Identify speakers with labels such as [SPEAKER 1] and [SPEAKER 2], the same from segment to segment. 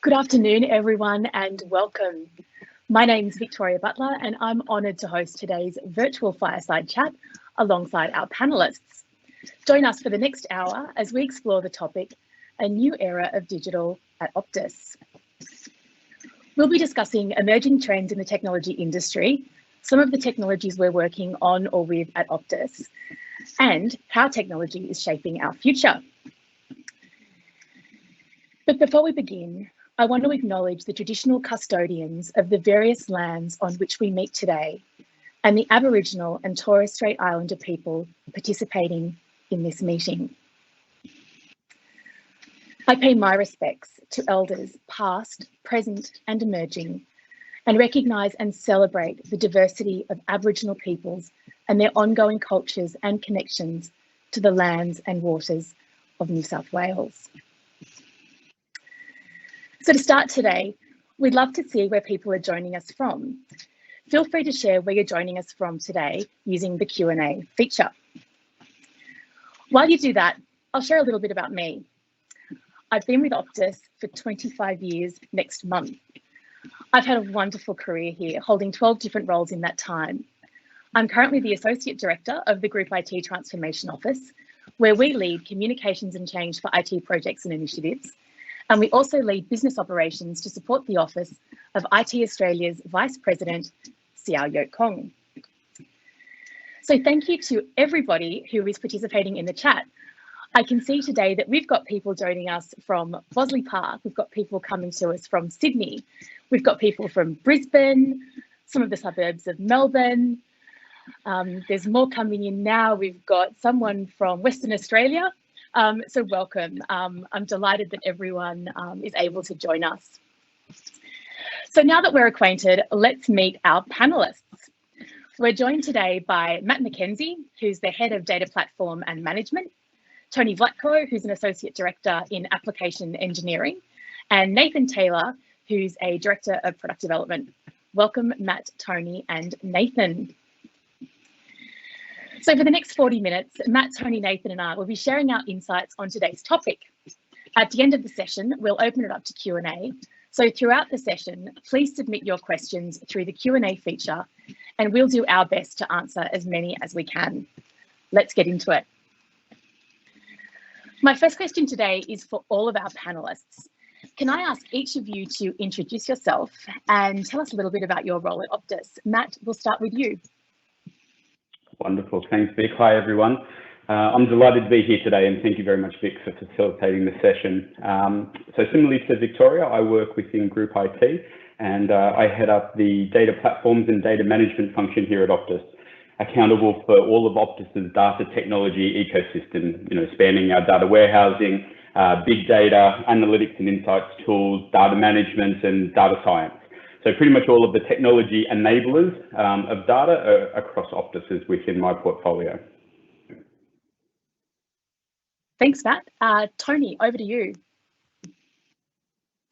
[SPEAKER 1] Good afternoon, everyone, and welcome. My name's Victoria Butler, and I'm honoured to host today's virtual fireside chat alongside our panellists. Join us for the next hour as we explore the topic, a new era of digital at Optus. We'll be discussing emerging trends in the technology industry, some of the technologies we're working on or with at Optus, and how technology is shaping our future. But before we begin, I want to acknowledge the traditional custodians of the various lands on which we meet today and the Aboriginal and Torres Strait Islander people participating in this meeting. I pay my respects to elders past, present and emerging, and recognise and celebrate the diversity of Aboriginal peoples and their ongoing cultures and connections to the lands and waters of New South Wales. So to start today, we'd love to see where people are joining us from. Feel free to share where you're joining us from today using the Q&A feature. While you do that, I'll share a little bit about me. I've been with Optus for 25 years next month. I've had a wonderful career here, holding 12 different roles in that time. I'm currently the Associate Director of the Group IT Transformation Office, where we lead communications and change for IT projects and initiatives. And we also lead business operations to support the office of IT Australia's Vice President, Xiao Yo Kong. So thank you to everybody who is participating in the chat. I can see today that we've got people joining us from Bosley Park, we've got people coming to us from Sydney, we've got people from Brisbane, some of the suburbs of Melbourne. There's more coming in now. We've got someone from Western Australia. So welcome. I'm delighted that everyone is able to join us. So now that we're acquainted, let's meet our panellists. We're joined today by Matt McKenzie, who's the Head of Data Platform and Management, Tony Vlatko, who's an Associate Director in Application Engineering, and Nathan Taylor, who's a Director of Product Development. Welcome, Matt, Tony, and Nathan. So for the next 40 minutes, Matt, Tony, Nathan and I will be sharing our insights on today's topic. At the end of the session, we'll open it up to Q&A. So throughout the session, please submit your questions through the Q&A feature and we'll do our best to answer as many as we can. Let's get into it. My first question today is for all of our panellists. Can I ask each of you to introduce yourself and tell us a little bit about your role at Optus? Matt, we'll start with you.
[SPEAKER 2] Wonderful. Thanks, Vic. Hi, everyone. I'm delighted to be here today and thank you very much, Vic, for facilitating the session. So similarly to Victoria, I work within Group IT and I head up the data platforms and data management function here at Optus, accountable for all of Optus's data technology ecosystem, spanning our data warehousing, big data, analytics and insights tools, data management and data science. So pretty much all of the technology enablers of data across Optus is within my portfolio.
[SPEAKER 1] Thanks, Matt. Tony, over to you.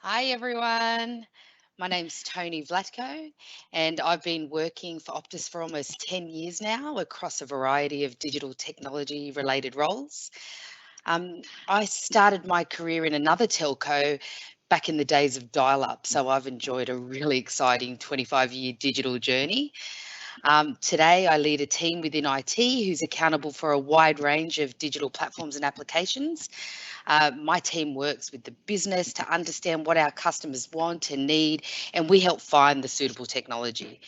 [SPEAKER 3] Hi everyone, my name's Tony Vlatko and I've been working for Optus for almost 10 years now across a variety of digital technology related roles. I started my career in another telco back in the days of dial-up, so I've enjoyed a really exciting 25-year digital journey. Today I lead a team within IT who's accountable for a wide range of digital platforms and applications. My team works with the business to understand what our customers want and need, and we help find the suitable technology.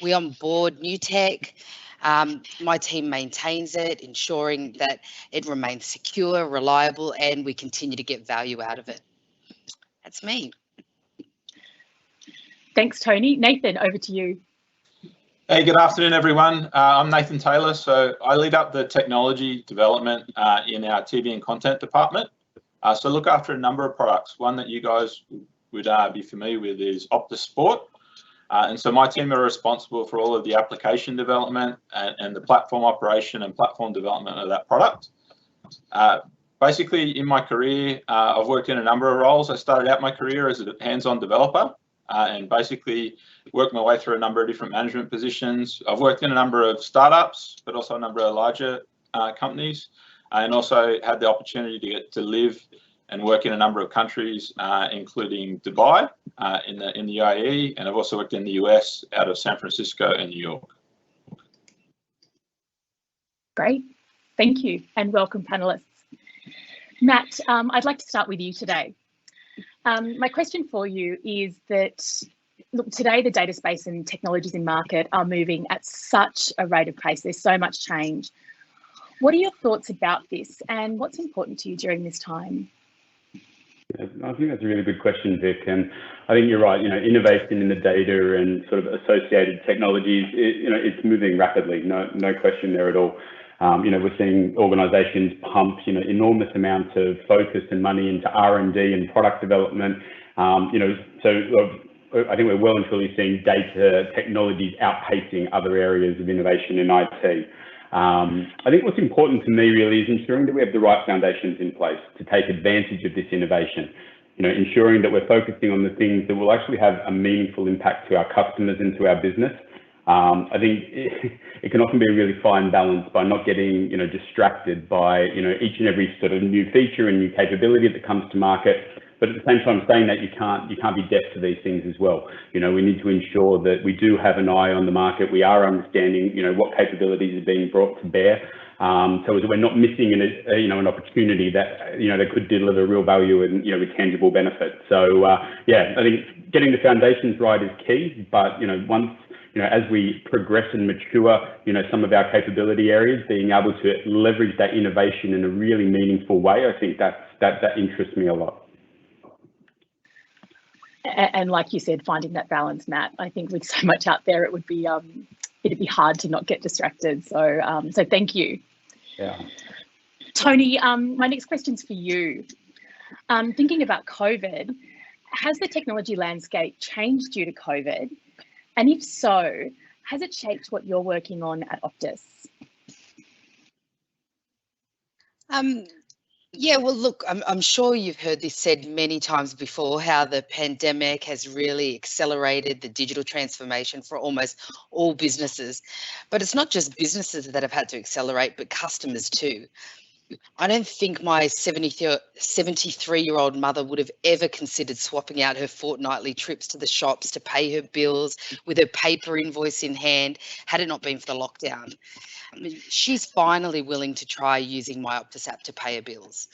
[SPEAKER 3] We onboard new tech. My team maintains it, ensuring that it remains secure, reliable, and we continue to get value out of it. That's me.
[SPEAKER 1] Thanks, Tony. Nathan, over to you.
[SPEAKER 4] Hey, good afternoon, everyone. I'm Nathan Taylor. So I lead up the technology development in our TV and content department. So look after a number of products. One that you guys would be familiar with is Optus Sport. And so my team are responsible for all of the application development and the platform operation and platform development of that product. Basically, in my career, I've worked in a number of roles. I started out my career as a hands-on developer and basically worked my way through a number of different management positions. I've worked in a number of startups, but also a number of larger companies, and also had the opportunity to get to live and work in a number of countries, including Dubai, in the UAE, and I've also worked in the US out of San Francisco and New York.
[SPEAKER 1] Great, thank you, and welcome panelists. Matt, I'd like to start with you today. My question for you is that, look, today the data space and technologies in market are moving at such a rate of pace. There's so much change. What are your thoughts about this, and what's important to you during this time?
[SPEAKER 2] Yeah, I think that's a really good question, Vic, and I think you're right. Innovation in the data and sort of associated technologies, it's moving rapidly. No question there at all. We're seeing organisations pump, enormous amounts of focus and money into R&D and product development. So I think we're well and truly seeing data technologies outpacing other areas of innovation in IT. I think what's important to me really is ensuring that we have the right foundations in place to take advantage of this innovation. Ensuring that we're focusing on the things that will actually have a meaningful impact to our customers and to our business. I think it can often be a really fine balance by not getting, distracted by, each and every sort of new feature and new capability that comes to market. But at the same time, saying that you can't be deaf to these things as well. We need to ensure that we do have an eye on the market. We are understanding, what capabilities are being brought to bear. So as we're not missing an opportunity that, that could deliver real value and, with tangible benefit. So, yeah, I think getting the foundations right is key. But, once, as we progress and mature, some of our capability areas, being able to leverage that innovation in a really meaningful way, I think that interests me a lot.
[SPEAKER 1] And like you said, finding that balance, Matt. I think with so much out there, it'd be hard to not get distracted. So, so thank you.
[SPEAKER 2] Yeah.
[SPEAKER 1] Tony, my next question's for you. Thinking about COVID, has the technology landscape changed due to COVID? And if so, has it shaped what you're working on at Optus?
[SPEAKER 3] Yeah, well, look, I'm sure you've heard this said many times before, how the pandemic has really accelerated the digital transformation for almost all businesses. But it's not just businesses that have had to accelerate, but customers too. I don't think my 73-year-old mother would have ever considered swapping out her fortnightly trips to the shops to pay her bills with her paper invoice in hand, had it not been for the lockdown. I mean, she's finally willing to try using my Optus app to pay her bills.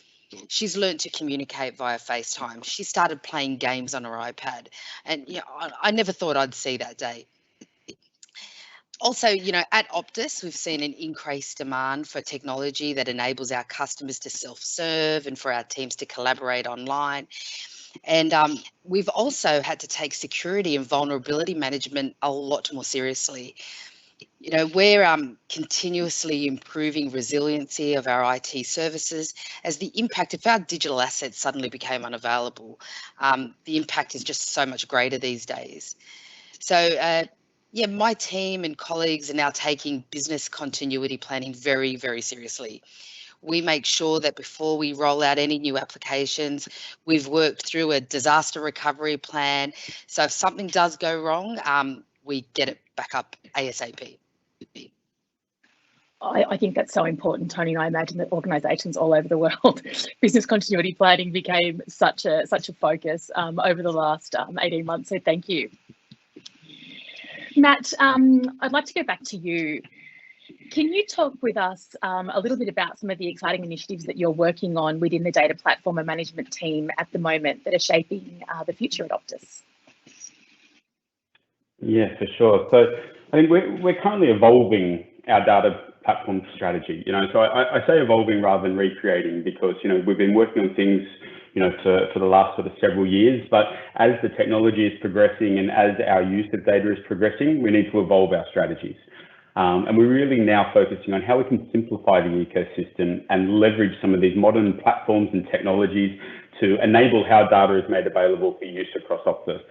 [SPEAKER 3] She's learned to communicate via FaceTime. She started playing games on her iPad. And I never thought I'd see that day. Also, at Optus, we've seen an increased demand for technology that enables our customers to self-serve and for our teams to collaborate online. And we've also had to take security and vulnerability management a lot more seriously. We're continuously improving resiliency of our IT services as the impact if our digital assets suddenly became unavailable. The impact is just so much greater these days. So, yeah, my team and colleagues are now taking business continuity planning very, very seriously. We make sure that before we roll out any new applications, we've worked through a disaster recovery plan. So if something does go wrong, we get it back up ASAP.
[SPEAKER 1] I think that's so important, Tony, and I imagine that organisations all over the world, business continuity planning became such a focus over the last 18 months. So thank you, Matt. I'd like to go back to you. Can you talk with us a little bit about some of the exciting initiatives that you're working on within the data platform and management team at the moment that are shaping the future at Optus?
[SPEAKER 2] Yeah, for sure. So I think we're currently evolving our data platform strategy. So I say evolving rather than recreating, because we've been working on things for the last sort of several years, but as the technology is progressing and as our use of data is progressing, we need to evolve our strategies. And we're really now focusing on how we can simplify the ecosystem and leverage some of these modern platforms and technologies to enable how data is made available for use across Optus.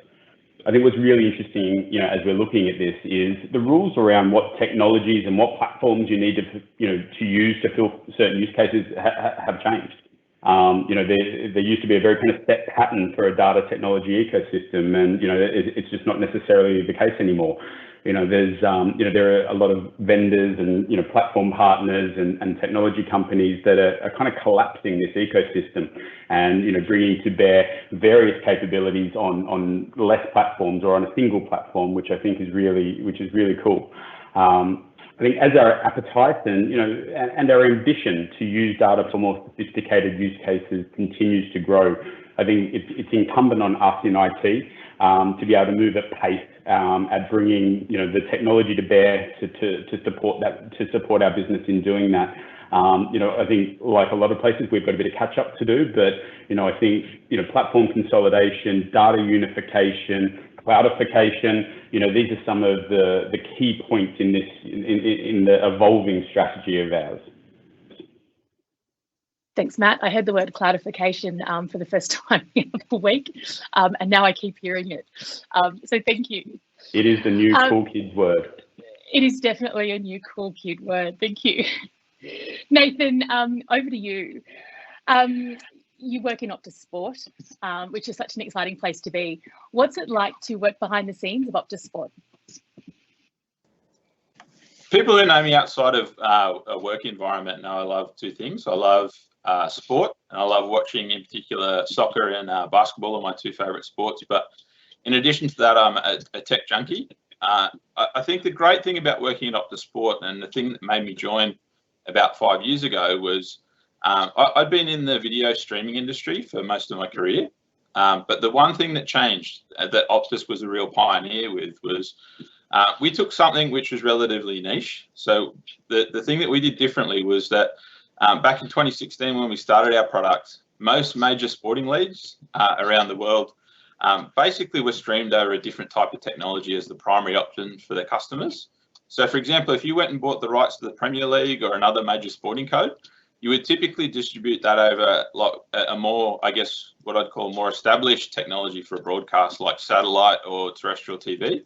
[SPEAKER 2] I think what's really interesting, as we're looking at this, is the rules around what technologies and what platforms you need to use to fill certain use cases have changed. There used to be a very kind of set pattern for a data technology ecosystem, and it's just not necessarily the case anymore. There are a lot of vendors and platform partners and technology companies that are kind of collapsing this ecosystem and bringing to bear various capabilities on less platforms or on a single platform, which I think is really cool. I think as our appetite and our ambition to use data for more sophisticated use cases continues to grow, I think it's incumbent on us in IT to be able to move at pace at bringing the technology to bear to support our business in doing that. I think, like a lot of places, we've got a bit of catch up to do, but I think platform consolidation, data unification, cloudification, these are some of the key points in the evolving strategy of ours.
[SPEAKER 1] Thanks, Matt. I heard the word cloudification for the first time the other week, and now I keep hearing it. So thank you.
[SPEAKER 2] It is the new cool kids word.
[SPEAKER 1] It is definitely a new cool kid word. Thank you. Nathan, over to you. You work in Optus Sport, which is such an exciting place to be. What's it like to work behind the scenes of Optus Sport?
[SPEAKER 4] People who know me outside of a work environment know I love two things. I love sport, and I love watching, in particular, soccer and basketball are my two favourite sports. But in addition to that, I'm a tech junkie. I think the great thing about working at Optus Sport, and the thing that made me join about 5 years ago, was I'd been in the video streaming industry for most of my career. But the one thing that changed, that Optus was a real pioneer with, was we took something which was relatively niche. So the thing that we did differently was that back in 2016, when we started our product, most major sporting leagues around the world basically were streamed over a different type of technology as the primary option for their customers. So, for example, if you went and bought the rights to the Premier League or another major sporting code, you would typically distribute that over like a more, I guess, what I'd call more established technology for a broadcast, like satellite or terrestrial TV.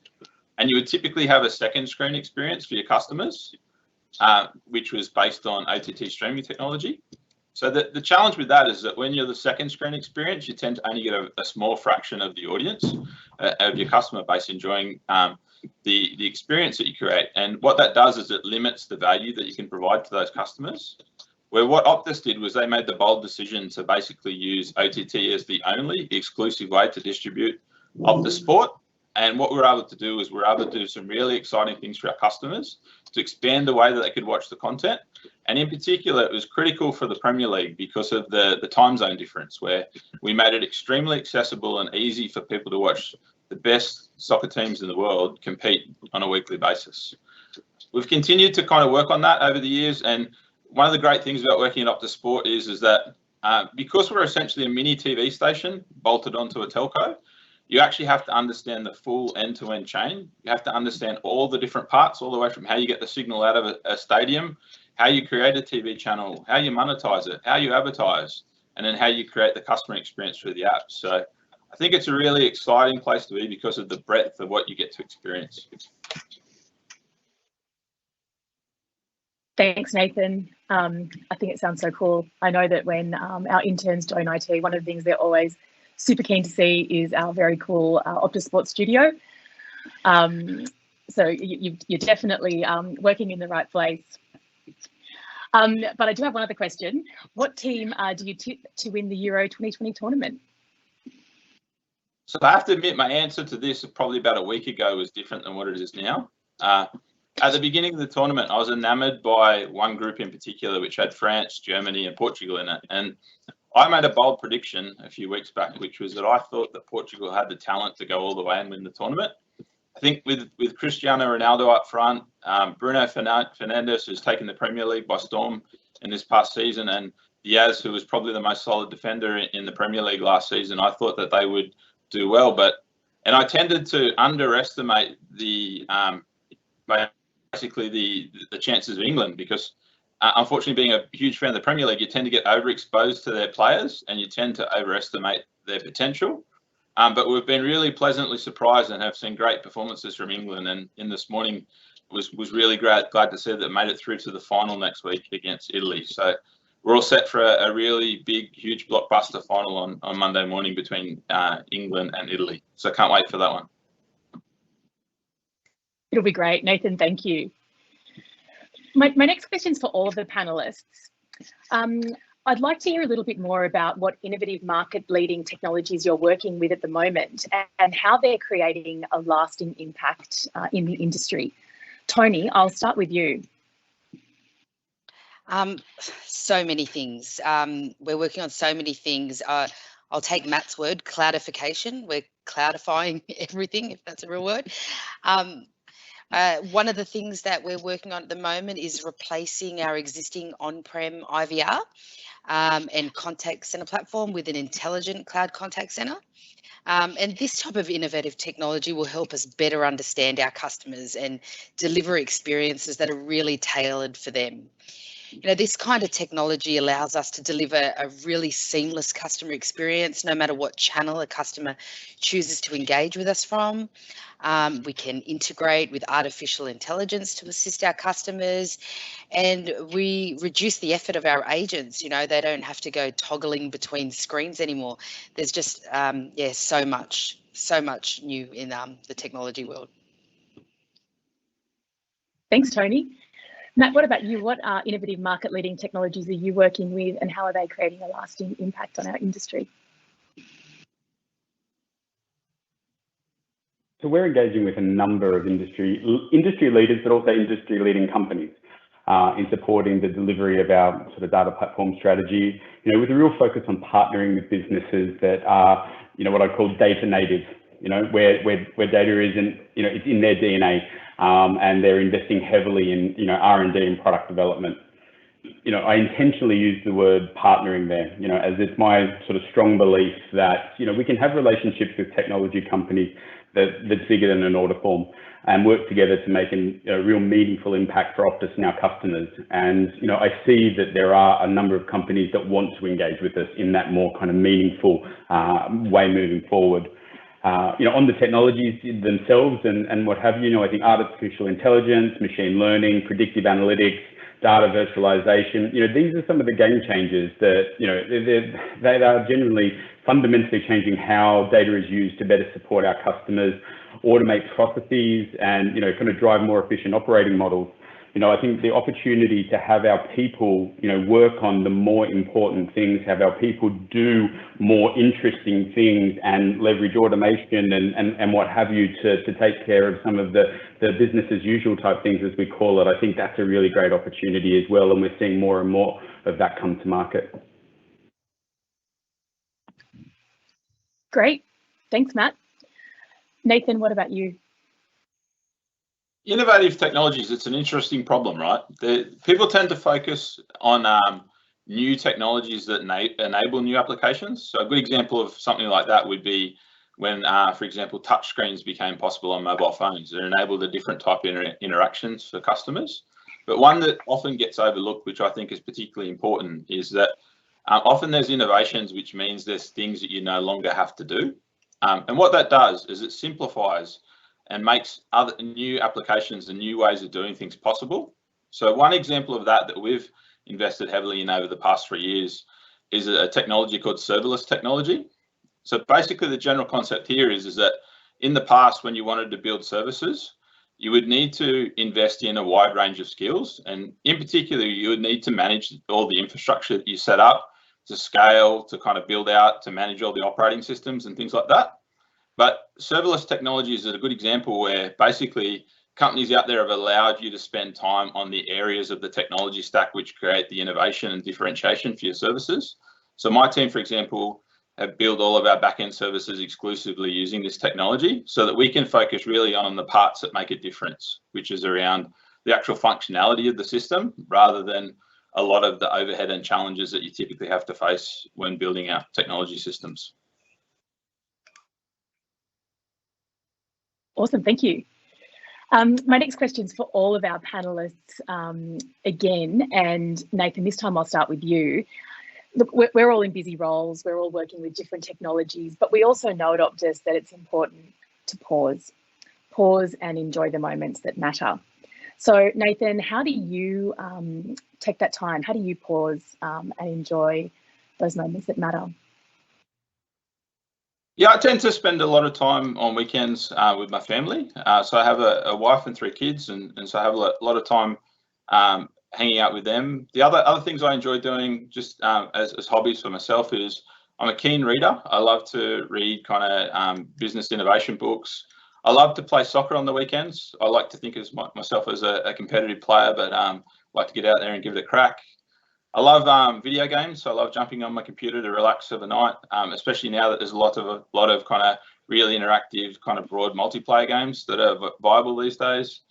[SPEAKER 4] And you would typically have a second screen experience for your customers, which was based on OTT streaming technology. So the challenge with that is that when you're the second screen experience, you tend to only get a small fraction of the audience, of your customer base, enjoying the experience that you create. And what that does is it limits the value that you can provide to those customers. Where what Optus did was they made the bold decision to basically use OTT as the only exclusive way to distribute Optus Sport. And what we were able to do is we were able to do some really exciting things for our customers to expand the way that they could watch the content. And in particular, it was critical for the Premier League because of the time zone difference, where we made it extremely accessible and easy for people to watch the best soccer teams in the world compete on a weekly basis. We've continued to kind of work on that over the years. And one of the great things about working at Optus Sport is that because we're essentially a mini TV station bolted onto a telco, you actually have to understand the full end-to-end chain. You have to understand all the different parts, all the way from how you get the signal out of a stadium, how you create a TV channel, how you monetize it, how you advertise, and then how you create the customer experience through the app. So I think it's a really exciting place to be because of the breadth of what you get to experience.
[SPEAKER 1] Thanks, Nathan. I think it sounds so cool. I know that when our interns join IT, one of the things they're always super keen to see is our very cool Optus Sports studio. So you're definitely working in the right place. But I do have one other question. What team do you tip to win the Euro 2020 tournament?
[SPEAKER 4] So I have to admit, my answer to this probably about a week ago was different than what it is now. At the beginning of the tournament, I was enamored by one group in particular, which had France, Germany, and Portugal in it. And I made a bold prediction a few weeks back, which was that I thought that Portugal had the talent to go all the way and win the tournament. I think with Cristiano Ronaldo up front, Bruno Fernandes, who's taken the Premier League by storm in this past season, and Diaz, who was probably the most solid defender in the Premier League last season, I thought that they would do well. And I tended to underestimate the chances of England because, unfortunately, being a huge fan of the Premier League, you tend to get overexposed to their players and you tend to overestimate their potential. But we've been really pleasantly surprised and have seen great performances from England. And in this morning was really glad to see that they made it through to the final next week against Italy. So we're all set for a really big, huge blockbuster final on Monday morning between England and Italy. So can't wait for that one.
[SPEAKER 1] It'll be great. Nathan, thank you. My next question is for all of the panelists. I'd like to hear a little bit more about what innovative market-leading technologies you're working with at the moment and how they're creating a lasting impact in the industry. Tony, I'll start with you.
[SPEAKER 3] So many things. We're working on so many things. I'll take Matt's word, cloudification. We're cloudifying everything, if that's a real word. One of the things that we're working on at the moment is replacing our existing on-prem IVR and contact center platform with an intelligent cloud contact center. And this type of innovative technology will help us better understand our customers and deliver experiences that are really tailored for them. You know, this kind of technology allows us to deliver a really seamless customer experience, no matter what channel a customer chooses to engage with us from. We can integrate with artificial intelligence to assist our customers, and we reduce the effort of our agents. You know, they don't have to go toggling between screens anymore. There's just, so much new in the technology world.
[SPEAKER 1] Thanks, Tony. Matt, what about you? What innovative market-leading technologies are you working with and how are they creating a lasting impact on our industry?
[SPEAKER 2] So we're engaging with a number of industry leaders, but also industry-leading companies in supporting the delivery of our sort of data platform strategy, you know, with a real focus on partnering with businesses that are, you know, what I call data native, you know, where data isn't, you know, it's in their DNA. And they're investing heavily in, you know, R&D and product development. You know, I intentionally use the word partnering there, you know, as it's my sort of strong belief that, you know, we can have relationships with technology companies that's bigger than an order form and work together to make a real meaningful impact for Optus and our customers. And, you know, I see that there are a number of companies that want to engage with us in that more kind of meaningful way moving forward. You know, on the technologies themselves and what have you, I think artificial intelligence, machine learning, predictive analytics, data virtualization, you know, these are some of the game changers that, you know, they are genuinely fundamentally changing how data is used to better support our customers, automate processes and, you know, kind of drive more efficient operating models. You know, I think the opportunity to have our people, you know, work on the more important things, have our people do more interesting things and leverage automation and what have you to take care of some of the business as usual type things, as we call it. I think that's a really great opportunity as well. And we're seeing more and more of that come to market.
[SPEAKER 1] Great. Thanks, Matt. Nathan, what about you?
[SPEAKER 4] Innovative technologies, it's an interesting problem, right? People tend to focus on new technologies that enable new applications. So a good example of something like that would be when, for example, touchscreens became possible on mobile phones. It enabled a different type of interactions for customers. But one that often gets overlooked, which I think is particularly important, is that often there's innovations, which means there's things that you no longer have to do. And what that does is it simplifies and makes other new applications and new ways of doing things possible. So one example of that we've invested heavily in over the past 3 years is a technology called serverless technology. So basically the general concept here is that in the past, when you wanted to build services, you would need to invest in a wide range of skills. And in particular, you would need to manage all the infrastructure that you set up to scale, to kind of build out, to manage all the operating systems and things like that. But serverless technologies is a good example where basically companies out there have allowed you to spend time on the areas of the technology stack which create the innovation and differentiation for your services. So my team, for example, have built all of our backend services exclusively using this technology so that we can focus really on the parts that make a difference, which is around the actual functionality of the system rather than a lot of the overhead and challenges that you typically have to face when building out technology systems.
[SPEAKER 1] Awesome, thank you. My next question is for all of our panelists again, and Nathan, this time I'll start with you. Look, we're all in busy roles, we're all working with different technologies, but we also know at Optus that it's important to pause and enjoy the moments that matter. So Nathan, how do you take that time? How do you pause and enjoy those moments that matter?
[SPEAKER 4] Yeah, I tend to spend a lot of time on weekends with my family. So I have a wife and 3 kids, and so I have a lot of time hanging out with them. The other things I enjoy doing just as hobbies for myself is I'm a keen reader. I love to read kind of business innovation books. I love to play soccer on the weekends. I like to think of myself as a competitive player, but like to get out there and give it a crack. I love video games, so I love jumping on my computer to relax overnight, especially now that there's a lot of kind of really interactive, kind of broad multiplayer games that are viable these days.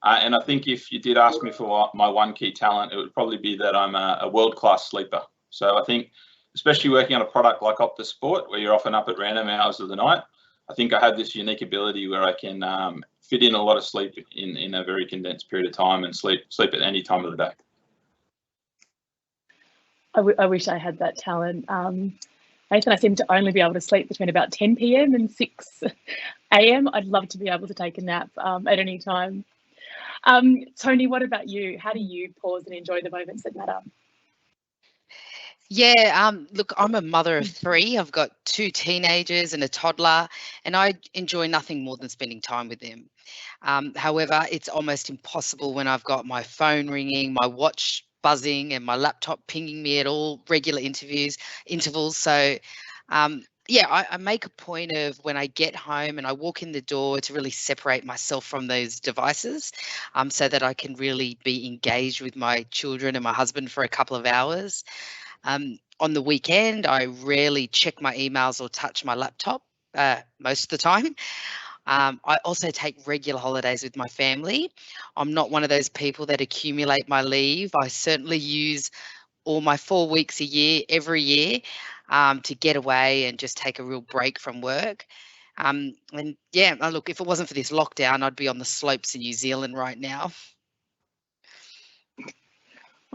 [SPEAKER 4] And I think if you did ask me for my one key talent, it would probably be that I'm a world-class sleeper. So I think, especially working on a product like Optus Sport, where you're often up at random hours of the night, I think I have this unique ability where I can fit in a lot of sleep in a very condensed period of time and sleep at any time of the day.
[SPEAKER 1] I wish I had that talent. Nathan, I seem to only be able to sleep between about 10 p.m. and 6 a.m. I'd love to be able to take a nap at any time. Tony, what about you? How do you pause and enjoy the moments that matter?
[SPEAKER 3] Yeah, look, I'm a mother of 3. I've got 2 teenagers and a toddler, and I enjoy nothing more than spending time with them. However, it's almost impossible when I've got my phone ringing, my watch buzzing, and my laptop pinging me at all regular intervals. So yeah, I make a point of when I get home and I walk in the door to really separate myself from those devices so that I can really be engaged with my children and my husband for a couple of hours. On the weekend, I rarely check my emails or touch my laptop most of the time. I also take regular holidays with my family. I'm not one of those people that accumulate my leave. I certainly use all my 4 weeks a year, every year, to get away and just take a real break from work. And yeah, look, if it wasn't for this lockdown, I'd be on the slopes in New Zealand right now.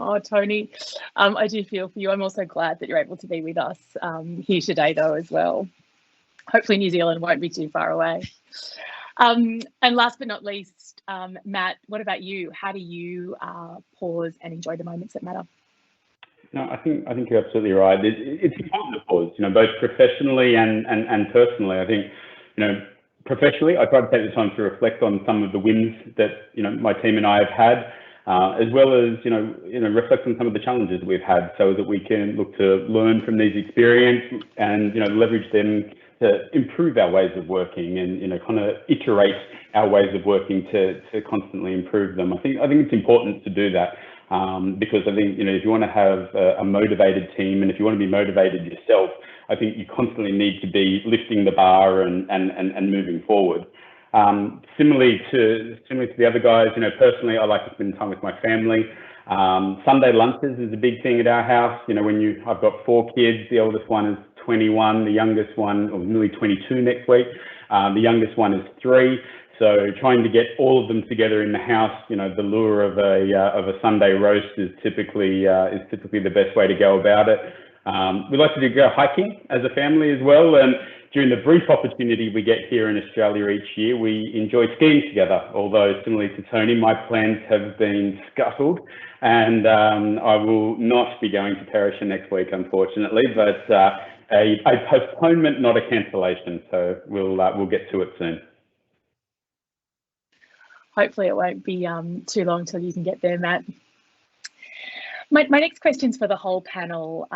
[SPEAKER 1] Oh, Tony, I do feel for you. I'm also glad that you're able to be with us here today, though, as well. Hopefully New Zealand won't be too far away. And last but not least, Matt, what about you? How do you pause and enjoy the moments that matter?
[SPEAKER 2] No, I think you're absolutely right. It's important to pause, both professionally and personally. I think, professionally, I try to take the time to reflect on some of the wins that, my team and I have had, as well as, reflect on some of the challenges we've had so that we can look to learn from these experiences and, leverage them to improve our ways of working and, kind of iterate our ways of working to constantly improve them. I think it's important to do that. Because I think, if you want to have a motivated team and if you want to be motivated yourself, I think you constantly need to be lifting the bar and moving forward. Similarly to the other guys, personally, I like to spend time with my family. Sunday lunches is a big thing at our house. I've got 4 kids, the oldest one is 21, the youngest one, or nearly 22 next week. The youngest one is 3. So trying to get all of them together in the house, the lure of a Sunday roast is typically the best way to go about it. We like to go hiking as a family as well, and during the brief opportunity we get here in Australia each year, we enjoy skiing together. Although similarly to Tony, my plans have been scuttled, and I will not be going to Perisher next week, unfortunately. But a postponement, not a cancellation. So we'll get to it soon.
[SPEAKER 1] Hopefully it won't be too long till you can get there, Matt. My next question's for the whole panel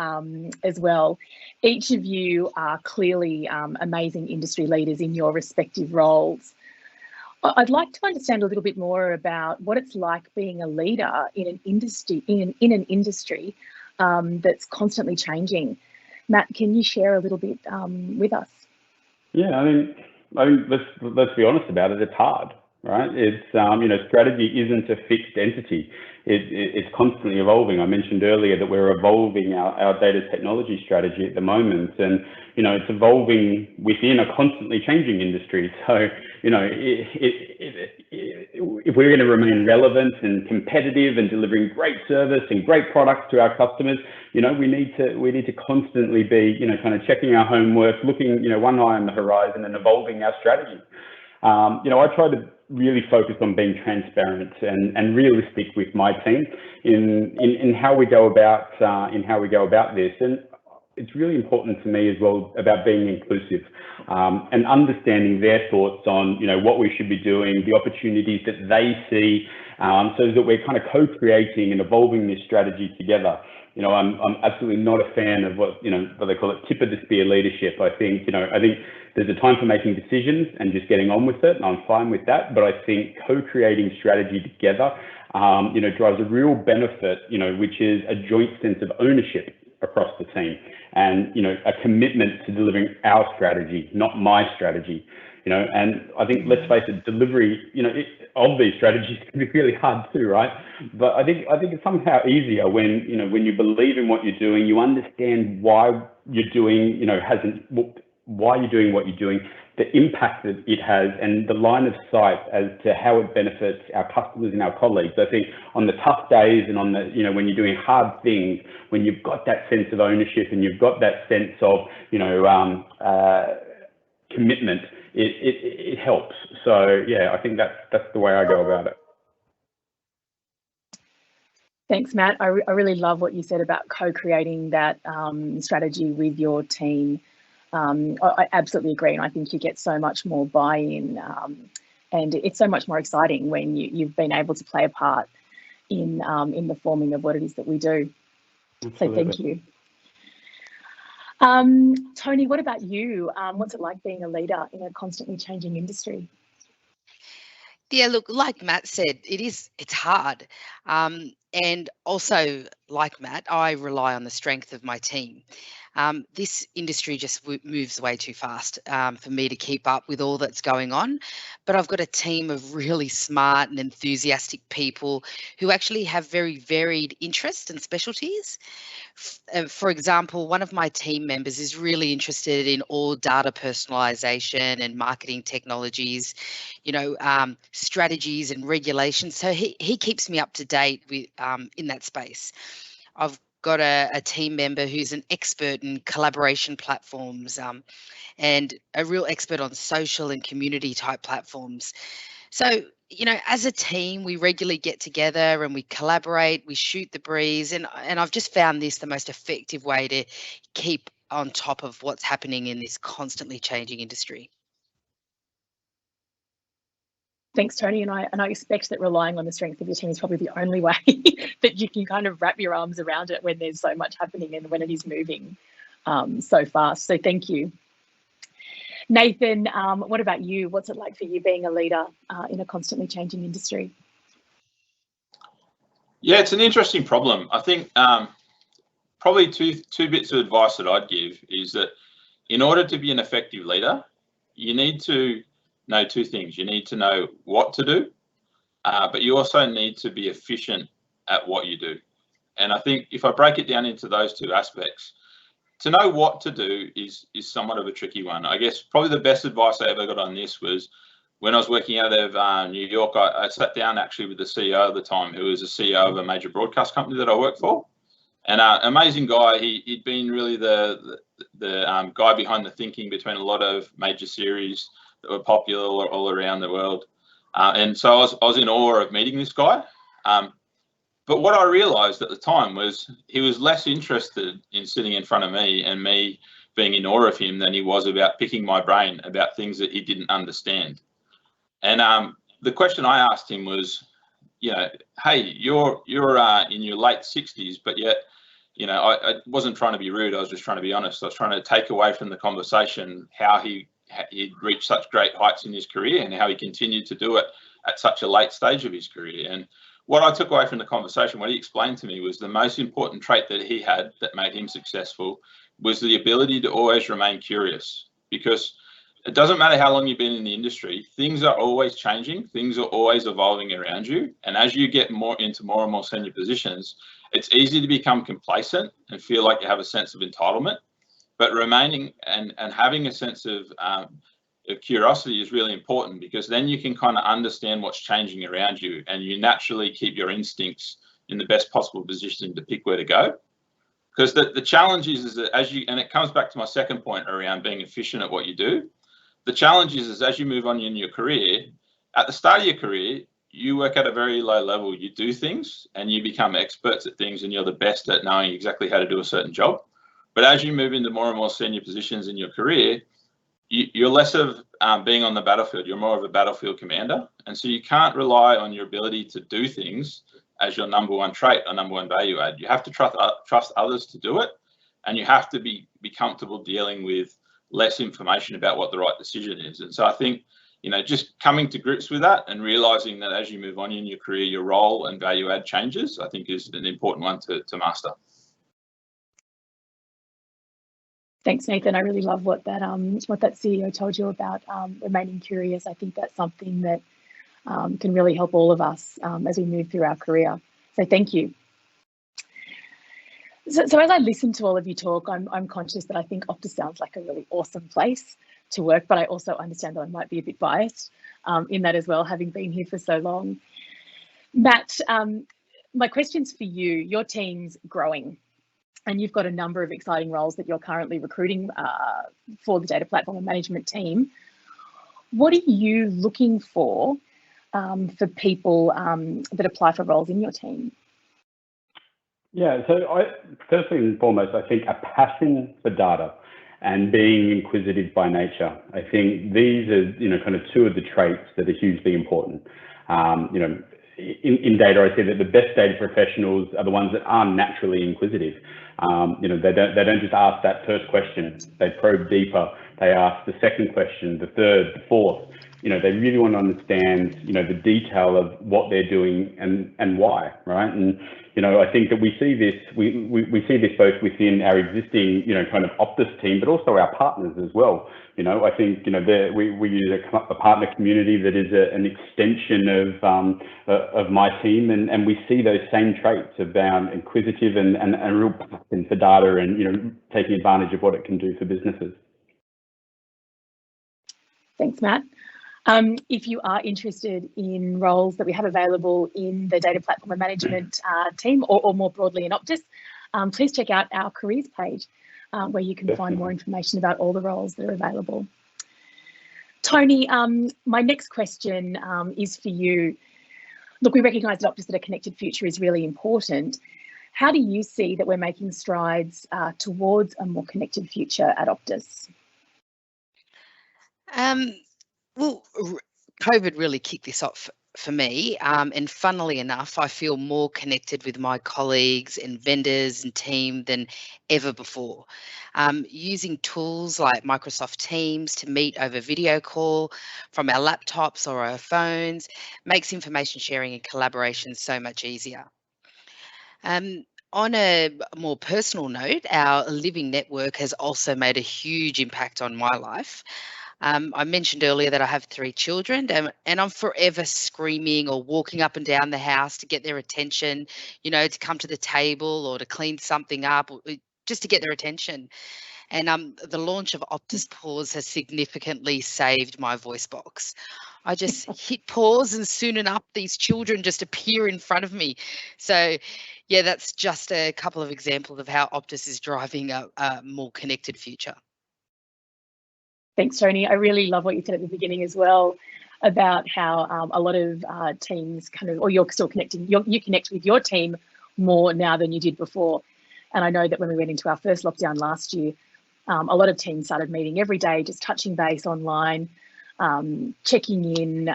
[SPEAKER 1] as well. Each of you are clearly amazing industry leaders in your respective roles. I'd like to understand a little bit more about what it's like being a leader in an industry that's constantly changing. Matt, can you share a little bit with us?
[SPEAKER 2] Yeah, I mean, let's be honest about it. It's hard, right? It's strategy isn't a fixed entity. It's constantly evolving. I mentioned earlier that we're evolving our data technology strategy at the moment, and it's evolving within a constantly changing industry. So if we're going to remain relevant and competitive and delivering great service and great products to our customers, we need to constantly be kind of checking our homework, looking one eye on the horizon and evolving our strategy. I try to really focus on being transparent and realistic with my team in how we go about this, and it's really important to me as well about being inclusive and understanding their thoughts on what we should be doing, the opportunities that they see, so that we're kind of co-creating and evolving this strategy together. I'm absolutely not a fan of what they call it tip of the spear leadership. I think there's a time for making decisions and just getting on with it, and I'm fine with that. But I think co-creating strategy together, drives a real benefit, which is a joint sense of ownership across the team, and a commitment to delivering our strategy, not my strategy. And I think, let's face it, delivery, of these strategies can be really hard too, right? But I think it's somehow easier when you believe in what you're doing, you understand why you're doing, why you're doing what you're doing, the impact that it has, and the line of sight as to how it benefits our customers and our colleagues. I think on the tough days and on the, when you're doing hard things, when you've got that sense of ownership and you've got that sense of, commitment, it helps. So yeah, I think that's the way I go about it.
[SPEAKER 1] Thanks, Matt. I really love what you said about co-creating that strategy with your team. I absolutely agree, and I think you get so much more buy-in, and it's so much more exciting when you've been able to play a part in the forming of what it is that we do. Absolutely. So thank you. Tony, what about you? What's it like being a leader in a constantly changing industry?
[SPEAKER 3] Yeah, look, like Matt said, it's hard. And also, like Matt, I rely on the strength of my team. This industry just moves way too fast for me to keep up with all that's going on. But I've got a team of really smart and enthusiastic people who actually have very varied interests and specialties. For example, one of my team members is really interested in all data personalization and marketing technologies, strategies and regulations. So he keeps me up to date with in that space. I've got a team member who's an expert in collaboration platforms and a real expert on social and community type platforms. So, as a team, we regularly get together and we collaborate, we shoot the breeze, and I've just found this the most effective way to keep on top of what's happening in this constantly changing industry.
[SPEAKER 1] Thanks, Tony. And I expect that relying on the strength of your team is probably the only way that you can kind of wrap your arms around it when there's so much happening and when it is moving so fast. So thank you. Nathan, what about you? What's it like for you being a leader in a constantly changing industry?
[SPEAKER 4] Yeah, it's an interesting problem. I think probably two bits of advice that I'd give is that in order to be an effective leader, you need to know two things. You need to know what to do, but you also need to be efficient at what you do. And I think if I break it down into those two aspects, to know what to do is somewhat of a tricky one. I guess probably the best advice I ever got on this was when I was working out of New York. I sat down actually with the CEO at the time, who was the CEO of a major broadcast company that I worked for. And amazing guy. He'd been really the guy behind the thinking between a lot of major series that were popular all around the world. And so I was in awe of meeting this guy. But what I realized at the time was he was less interested in sitting in front of me and me being in awe of him than he was about picking my brain about things that he didn't understand. And the question I asked him was, hey, you're in your late 60s, but yet, I wasn't trying to be rude. I was just trying to be honest. I was trying to take away from the conversation how he'd reached such great heights in his career and how he continued to do it at such a late stage of his career. And what I took away from the conversation, what he explained to me, was the most important trait that he had that made him successful was the ability to always remain curious. Because it doesn't matter how long you've been in the industry, things are always changing, things are always evolving around you. And as you get more into more and more senior positions, it's easy to become complacent and feel like you have a sense of entitlement. But remaining and having a sense of curiosity is really important, because then you can kind of understand what's changing around you and you naturally keep your instincts in the best possible position to pick where to go. Because the challenge is that and it comes back to my second point around being efficient at what you do. The challenge is as you move on in your career, at the start of your career, you work at a very low level. You do things and you become experts at things and you're the best at knowing exactly how to do a certain job. But as you move into more and more senior positions in your career, you're less of being on the battlefield. You're more of a battlefield commander. And so you can't rely on your ability to do things as your number one trait or number one value add. You have to trust others to do it. And you have to be comfortable dealing with less information about what the right decision is. And so I think, just coming to grips with that and realizing that as you move on in your career, your role and value add changes, I think is an important one to master.
[SPEAKER 1] Thanks, Nathan. I really love what that CEO told you about remaining curious. I think that's something that can really help all of us as we move through our career. So thank you. So as I listen to all of you talk, I'm conscious that I think Optus sounds like a really awesome place to work, but I also understand that I might be a bit biased in that as well, having been here for so long. Matt, my question's for you. Your team's growing, and you've got a number of exciting roles that you're currently recruiting for the data platform and management team. What are you looking for people that apply for roles in your team?
[SPEAKER 2] Yeah, so firstly and foremost, I think a passion for data and being inquisitive by nature. I think these are, kind of two of the traits that are hugely important. In data, I say that the best data professionals are the ones that are naturally inquisitive. They don't just ask that first question. They probe deeper. They ask the second question, the third, the fourth. They really want to understand, the detail of what they're doing and why, right? And I think that we see this both within our existing, kind of Optus team, but also our partners as well. I think we use a partner community that is an extension of my team, and we see those same traits about inquisitive and a real passion for data and taking advantage of what it can do for businesses.
[SPEAKER 1] Thanks, Matt. If you are interested in roles that we have available in the data platform and management team or more broadly in Optus, please check out our careers page where you can find more information about all the roles that are available. Tony, my next question is for you. Look, we recognise that Optus that a connected future is really important. How do you see that we're making strides towards a more connected future at Optus?
[SPEAKER 3] Well, COVID really kicked this off for me, and funnily enough, I feel more connected with my colleagues and vendors and team than ever before. Using tools like Microsoft Teams to meet over video call from our laptops or our phones makes information sharing and collaboration so much easier. On a more personal note, our living network has also made a huge impact on my life. I mentioned earlier that I have 3 children and I'm forever screaming or walking up and down the house to get their attention, to come to the table or to clean something up, or just to get their attention. And the launch of Optus Pause has significantly saved my voice box. I just hit pause and soon enough, these children just appear in front of me. So Yeah, that's just a couple of examples of how Optus is driving a more connected future.
[SPEAKER 1] Thanks, Tony. I really love what you said at the beginning as well about how a lot of teams or you're still connecting, you connect with your team more now than you did before. And I know that when we went into our first lockdown last year, a lot of teams started meeting every day, just touching base online, checking in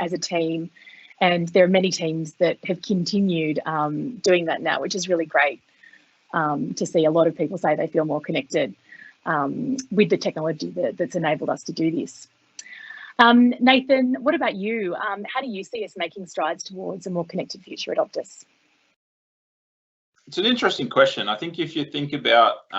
[SPEAKER 1] as a team. And there are many teams that have continued doing that now, which is really great to see a lot of people say they feel more connected with the technology that's enabled us to do this. Nathan, what about you? How do you see us making strides towards a more connected future at Optus?
[SPEAKER 4] It's an interesting question. I think if you think about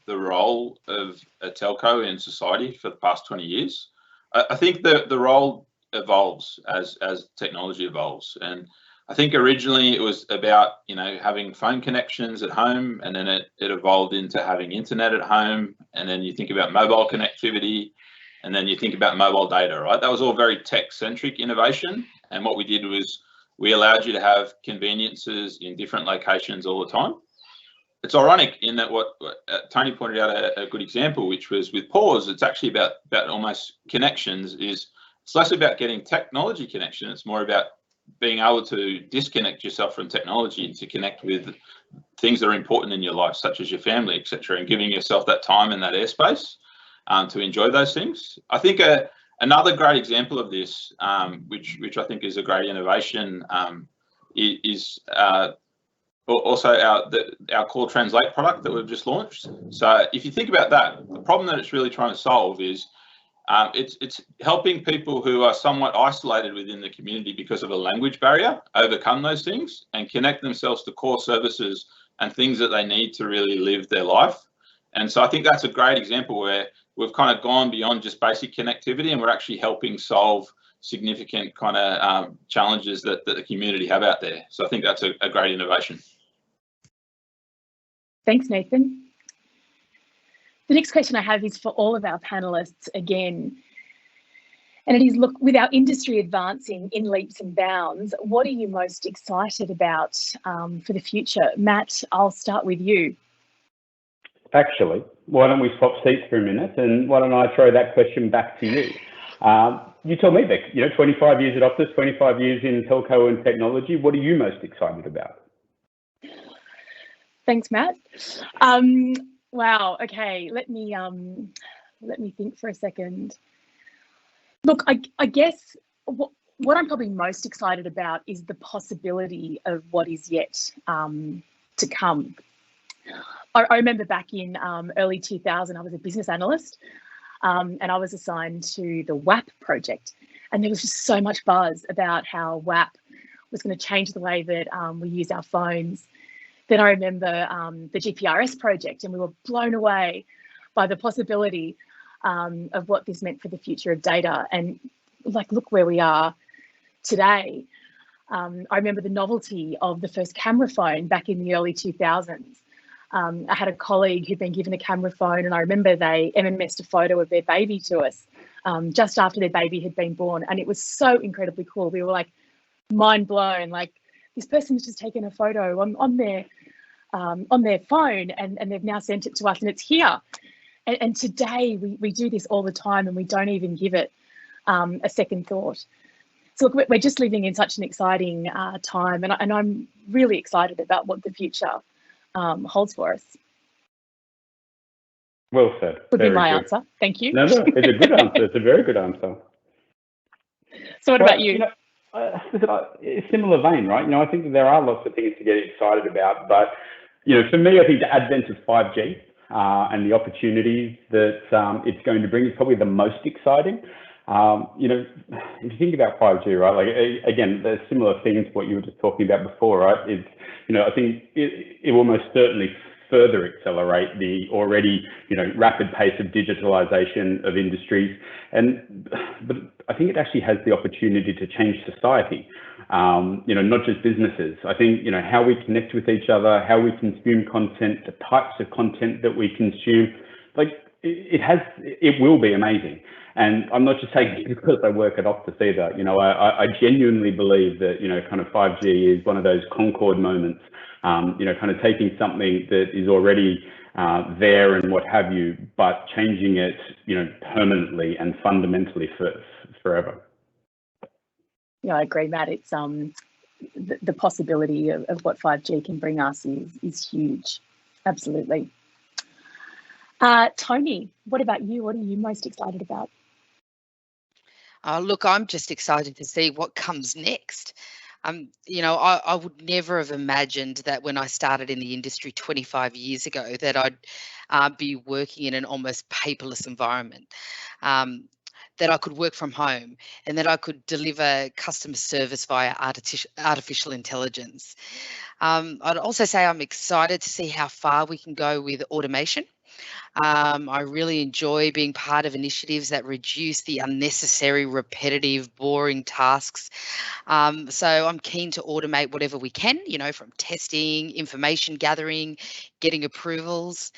[SPEAKER 4] the role of a telco in society for the past 20 years, I think the role evolves as technology evolves. And I think originally it was about, having phone connections at home, and then it evolved into having internet at home. And then you think about mobile connectivity, and then you think about mobile data, right? That was all very tech-centric innovation. And what we did was we allowed you to have conveniences in different locations all the time. It's ironic in that what Tony pointed out a good example, which was with pause. It's actually about almost connections. It's less about getting technology connection. It's more about being able to disconnect yourself from technology and to connect with things that are important in your life, such as your family, etc., and giving yourself that time and that airspace to enjoy those things. I think another great example of this, which I think is a great innovation, is also our Call Translate product that we've just launched. So if you think about that, the problem that it's really trying to solve is it's helping people who are somewhat isolated within the community because of a language barrier overcome those things and connect themselves to core services and things that they need to really live their life. And so I think that's a great example where we've kind of gone beyond just basic connectivity, and we're actually helping solve significant kind of challenges that the community have out there. So I think that's a great innovation.
[SPEAKER 1] Thanks, Nathan. The next question I have is for all of our panelists again, and it is, look, with our industry advancing in leaps and bounds, what are you most excited about for the future? Matt, I'll start with you.
[SPEAKER 2] Actually, why don't we swap seats for a minute, and why don't I throw that question back to you? You tell me, Vic, 25 years at Optus, 25 years in telco and technology, what are you most excited about?
[SPEAKER 1] Thanks, Matt. Wow. Okay. Let me think for a second. Look, I guess what I'm probably most excited about is the possibility of what is yet to come. I remember back in early 2000, I was a business analyst, and I was assigned to the WAP project, and there was just so much buzz about how WAP was going to change the way that we use our phones. Then I remember the GPRS project, and we were blown away by the possibility of what this meant for the future of data. And look where we are today. I remember the novelty of the first camera phone back in the early 2000s. I had a colleague who'd been given a camera phone, and I remember they MMS'd a photo of their baby to us just after their baby had been born. And it was so incredibly cool. We were like mind blown, like this person's just taken a photo on their phone, and they've now sent it to us, and it's here. And today we do this all the time, and we don't even give it a second thought. So look, we're just living in such an exciting time, and I'm really excited about what the future holds for us.
[SPEAKER 2] Well said.
[SPEAKER 1] Would be my answer. Thank you.
[SPEAKER 2] No, it's a good answer. It's a very good answer.
[SPEAKER 1] So what about you?
[SPEAKER 2] A similar vein, right? I think that there are lots of things to get excited about, but for me, I think the advent of 5G and the opportunities that it's going to bring is probably the most exciting. If you think about 5G, right, like again, there's similar things to what you were just talking about before, right? It's, I think it will most certainly further accelerate the already, rapid pace of digitalization of industries. But I think it actually has the opportunity to change society, not just businesses. I think, how we connect with each other, how we consume content, the types of content that we consume, it will be amazing. And I'm not just saying it because I work at Optus either. You know, I genuinely believe that, you know, kind of 5G is one of those Concord moments, you know, kind of taking something that is already there and what have you, but changing it, you know, permanently and fundamentally forever.
[SPEAKER 1] Yeah, I agree, Matt. It's the possibility of what 5G can bring us is huge. Absolutely. Tony, what about you? What are you most excited about?
[SPEAKER 3] Look, I'm just excited to see what comes next. You know, I would never have imagined that when I started in the industry 25 years ago that I'd be working in an almost paperless environment, that I could work from home and that I could deliver customer service via artificial intelligence. I'd also say I'm excited to see how far we can go with automation. I really enjoy being part of initiatives that reduce the unnecessary, repetitive, boring tasks. So I'm keen to automate whatever we can, you know, from testing, information gathering, getting approvals.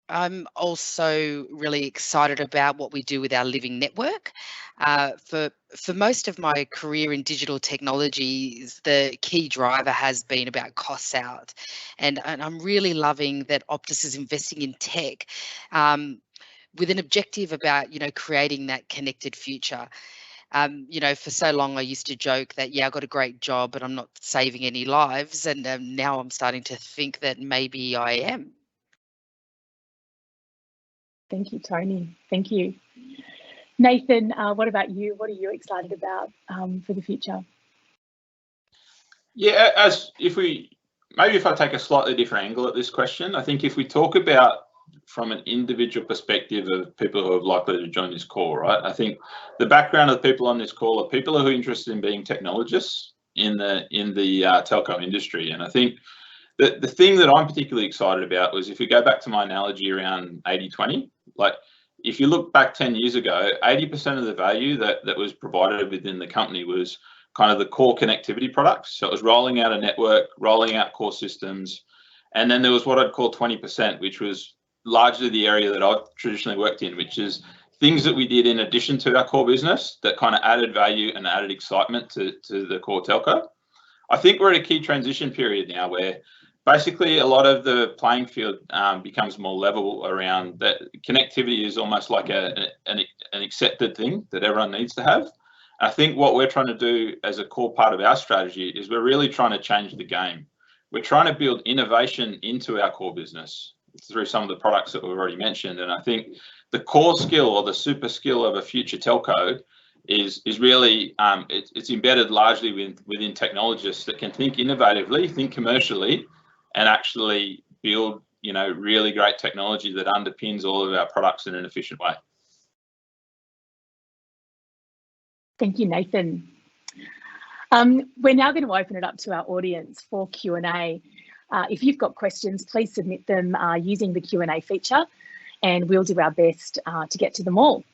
[SPEAKER 3] I'm also really excited about what we do with our living network. For most of my career in digital technologies, the key driver has been about costs out, and I'm really loving that Optus is investing in tech with an objective about, you know, creating that connected future. You know, for so long I used to joke that, yeah, I got a great job, but I'm not saving any lives, and now I'm starting to think that maybe I am.
[SPEAKER 1] Thank you, Tony. Thank you. Nathan, what about you? What are you excited about for the future?
[SPEAKER 4] Yeah, maybe if I take a slightly different angle at this question, I think if we talk about from an individual perspective of people who are likely to join this call, right? I think the background of the people on this call are people who are interested in being technologists in the telco industry. And I think the thing that I'm particularly excited about was, if we go back to my analogy around 80-20, like if you look back 10 years ago, 80% of the value that was provided within the company was kind of the core connectivity products. So it was rolling out a network, rolling out core systems. And then there was what I'd call 20%, which was largely the area that I've traditionally worked in, which is things that we did in addition to our core business that kind of added value and added excitement to the core telco. I think we're at a key transition period now where basically a lot of the playing field becomes more level around that. Connectivity is almost like an accepted thing that everyone needs to have. I think what we're trying to do as a core part of our strategy is we're really trying to change the game. We're trying to build innovation into our core business through some of the products that we've already mentioned. And I think the core skill or the super skill of a future telco is really it's embedded largely within technologists that can think innovatively, think commercially, and actually build, you know, really great technology that underpins all of our products in an efficient way.
[SPEAKER 1] Thank you, Nathan. We're now going to open it up to our audience for Q&A. If you've got questions, please submit them using the Q&A feature, and we'll do our best to get to them all.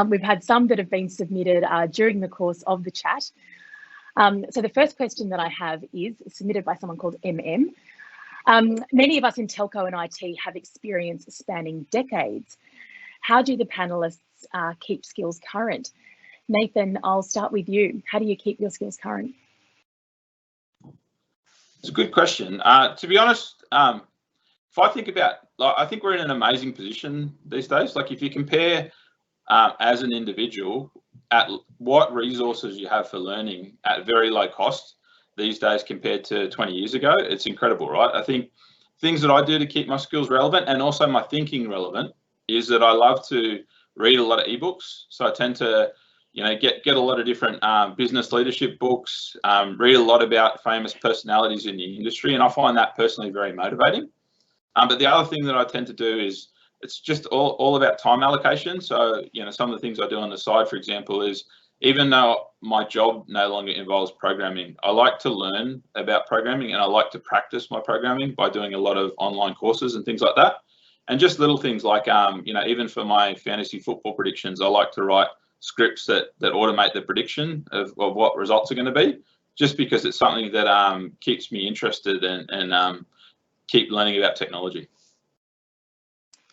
[SPEAKER 1] We've had some that have been submitted during the course of the chat. So the first question that I have is submitted by someone called MM. Many of us in telco and IT have experience spanning decades. How do the panelists keep skills current? Nathan, I'll start with you. How do you keep your skills current?
[SPEAKER 4] It's a good question. To be honest, if I think about, like, I think we're in an amazing position these days. Like, if you compare as an individual at what resources you have for learning at very low cost these days compared to 20 years ago, it's incredible, right? I think things that I do to keep my skills relevant and also my thinking relevant is that I love to read a lot of ebooks. So I tend to, you know, get a lot of different business leadership books, read a lot about famous personalities in the industry, and I find that personally very motivating. But the other thing that I tend to do is it's just all about time allocation. So, you know, some of the things I do on the side, for example, is even though my job no longer involves programming, I like to learn about programming and I like to practice my programming by doing a lot of online courses and things like that. And just little things like, you know, even for my fantasy football predictions, I like to write scripts that automate the prediction of what results are going to be, just because it's something that keeps me interested and keep learning about technology.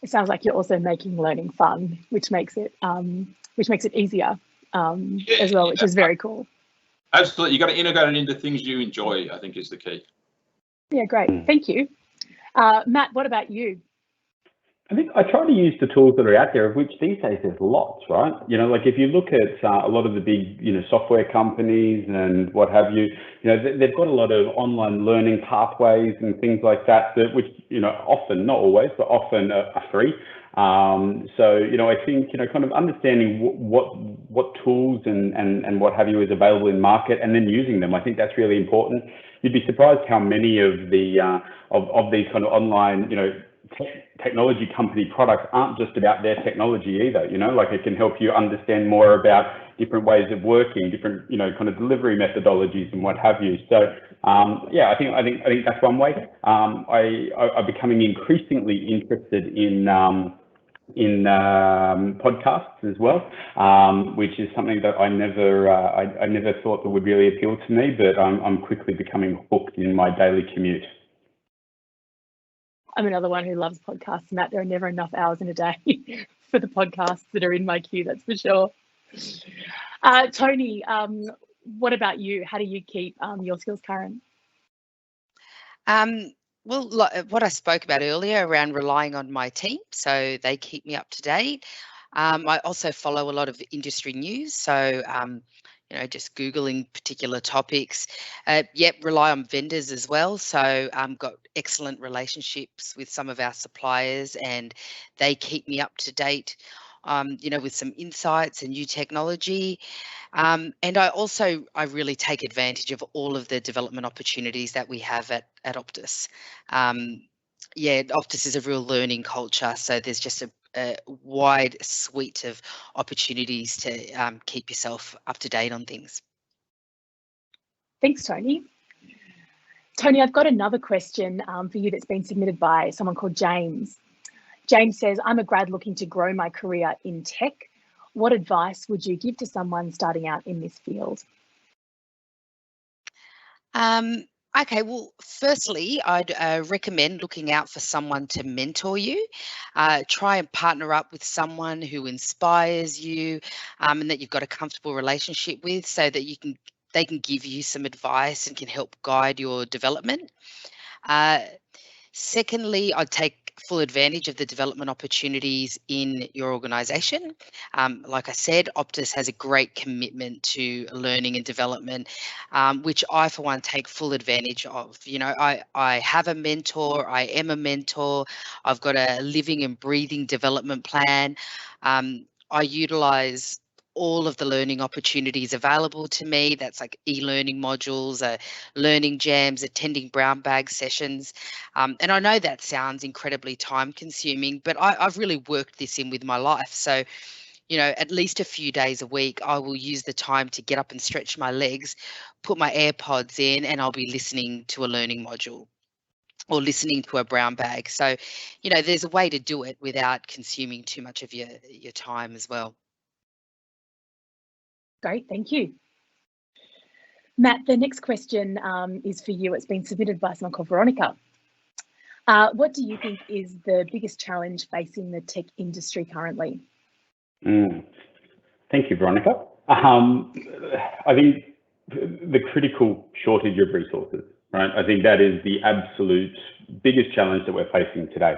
[SPEAKER 1] It sounds like you're also making learning fun, which makes it easier as well, which is very cool.
[SPEAKER 4] Absolutely, you got to integrate it into things you enjoy, I think, is the key.
[SPEAKER 1] Yeah, great. Thank you. Matt, what about you?
[SPEAKER 2] I think I try to use the tools that are out there, of which these days there's lots, right? You know, like if you look at a lot of the big, software companies and what have you, they've got a lot of online learning pathways and things like that, which, often, not always, but often are free. So, I think, kind of understanding what tools and what have you is available in market and then using them, I think that's really important. You'd be surprised how many of the of these kind of online, technology company products aren't just about their technology either. Like it can help you understand more about different ways of working, different, kind of delivery methodologies and what have you. So, yeah, I think that's one way. I'm becoming increasingly interested in podcasts as well, which is something that I never thought that would really appeal to me, but I'm quickly becoming hooked in my daily commute.
[SPEAKER 1] I'm another one who loves podcasts, Matt. There are never enough hours in a day for the podcasts that are in my queue, that's for sure. Tony, what about you? How do you keep your skills current?
[SPEAKER 3] Well, what I spoke about earlier around relying on my team, so they keep me up to date. I also follow a lot of industry news, so just Googling particular topics. Rely on vendors as well. So got excellent relationships with some of our suppliers, and they keep me up to date, with some insights and new technology. And I really take advantage of all of the development opportunities that we have at Optus. Optus is a real learning culture, so there's just a wide suite of opportunities to keep yourself up to date on things.
[SPEAKER 1] Thanks, Tony. Tony, I've got another question for you that's been submitted by someone called James. James says, I'm a grad looking to grow my career in tech. What advice would you give to someone starting out in this field?
[SPEAKER 3] Okay, well, firstly, I'd recommend looking out for someone to mentor you. Try and partner up with someone who inspires you and that you've got a comfortable relationship with, so that they can give you some advice and can help guide your development. Secondly, I'd take full advantage of the development opportunities in your organisation. Like I said, Optus has a great commitment to learning and development, which I, for one, take full advantage of. I have a mentor, I am a mentor, I've got a living and breathing development plan. I utilise all of the learning opportunities available to me. That's like e-learning modules, learning jams, attending brown bag sessions. And I know that sounds incredibly time consuming, but I've really worked this in with my life. So, at least a few days a week, I will use the time to get up and stretch my legs, put my AirPods in, and I'll be listening to a learning module or listening to a brown bag. So, there's a way to do it without consuming too much of your time as well.
[SPEAKER 1] Great, thank you. Matt, the next question is for you. It's been submitted by someone called Veronica. What do you think is the biggest challenge facing the tech industry currently?
[SPEAKER 2] Thank you, Veronica. I think the critical shortage of resources, right? I think that is the absolute biggest challenge that we're facing today.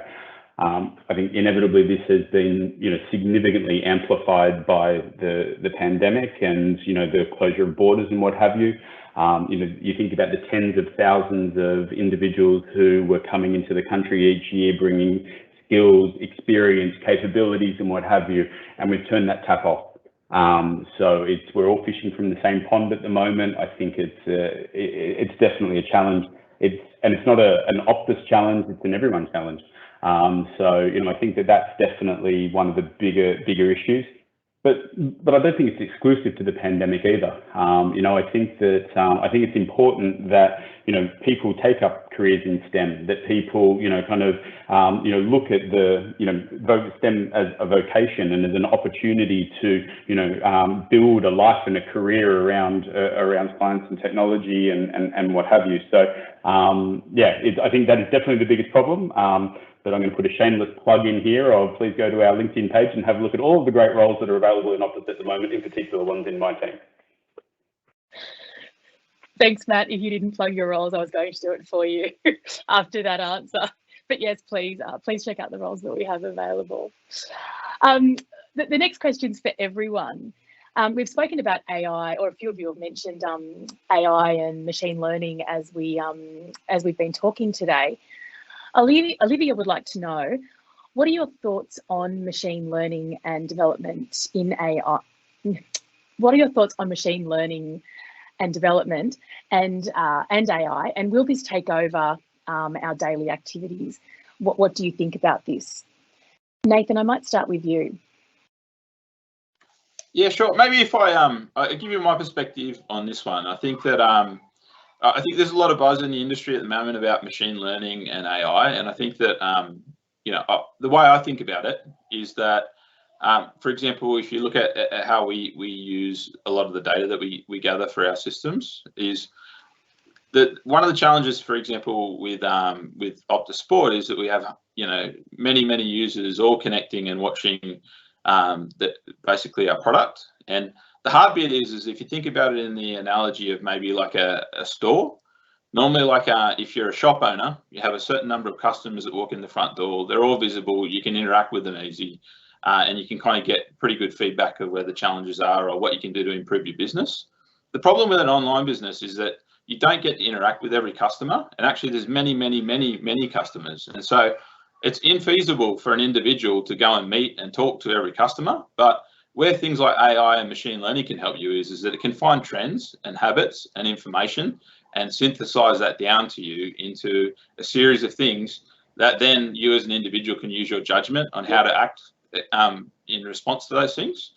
[SPEAKER 2] I think inevitably this has been, significantly amplified by the pandemic and, the closure of borders and what have you. You think about the tens of thousands of individuals who were coming into the country each year, bringing skills, experience, capabilities, and what have you, and we've turned that tap off. So we're all fishing from the same pond at the moment. I think it's definitely a challenge. It's not an Optus challenge; it's an everyone challenge. So I think that's definitely one of the bigger issues. But I don't think it's exclusive to the pandemic either. I think it's important that people take up careers in STEM, that people, look at the, STEM as a vocation and as an opportunity to, build a life and a career around science and technology and what have you. So, I think that is definitely the biggest problem. But I'm going to put a shameless plug in here of please go to our LinkedIn page and have a look at all of the great roles that are available in Optus at the moment, in particular ones in my team.
[SPEAKER 1] Thanks, Matt. If you didn't plug your roles, I was going to do it for you after that answer. But yes, please check out the roles that we have available. The next question's for everyone. We've spoken about AI, or a few of you have mentioned AI and machine learning as we've been talking today. Olivia would like to know, what are your thoughts on machine learning and development in AI? What are your thoughts on machine learning and development and AI, and will this take over our daily activities? What do you think about this? Nathan, I might start with you.
[SPEAKER 4] Yeah, sure. Maybe if I give you my perspective on this one. I think that I think there's a lot of buzz in the industry at the moment about machine learning and AI, and I think that the way I think about it is that, for example, if you look at how we use a lot of the data that we gather for our systems, is that one of the challenges, for example, with Optus Sport is that we have many users all connecting and watching basically our product. And the hard bit is if you think about it in the analogy of maybe like a store, normally like if you're a shop owner, you have a certain number of customers that walk in the front door, they're all visible, you can interact with them easy, and you can kind of get pretty good feedback of where the challenges are or what you can do to improve your business. The problem with an online business is that you don't get to interact with every customer, and actually there's many customers. And so it's infeasible for an individual to go and meet and talk to every customer. But where things like AI and machine learning can help you is that it can find trends and habits and information and synthesize that down to you into a series of things that then you as an individual can use your judgment on how to act in response to those things.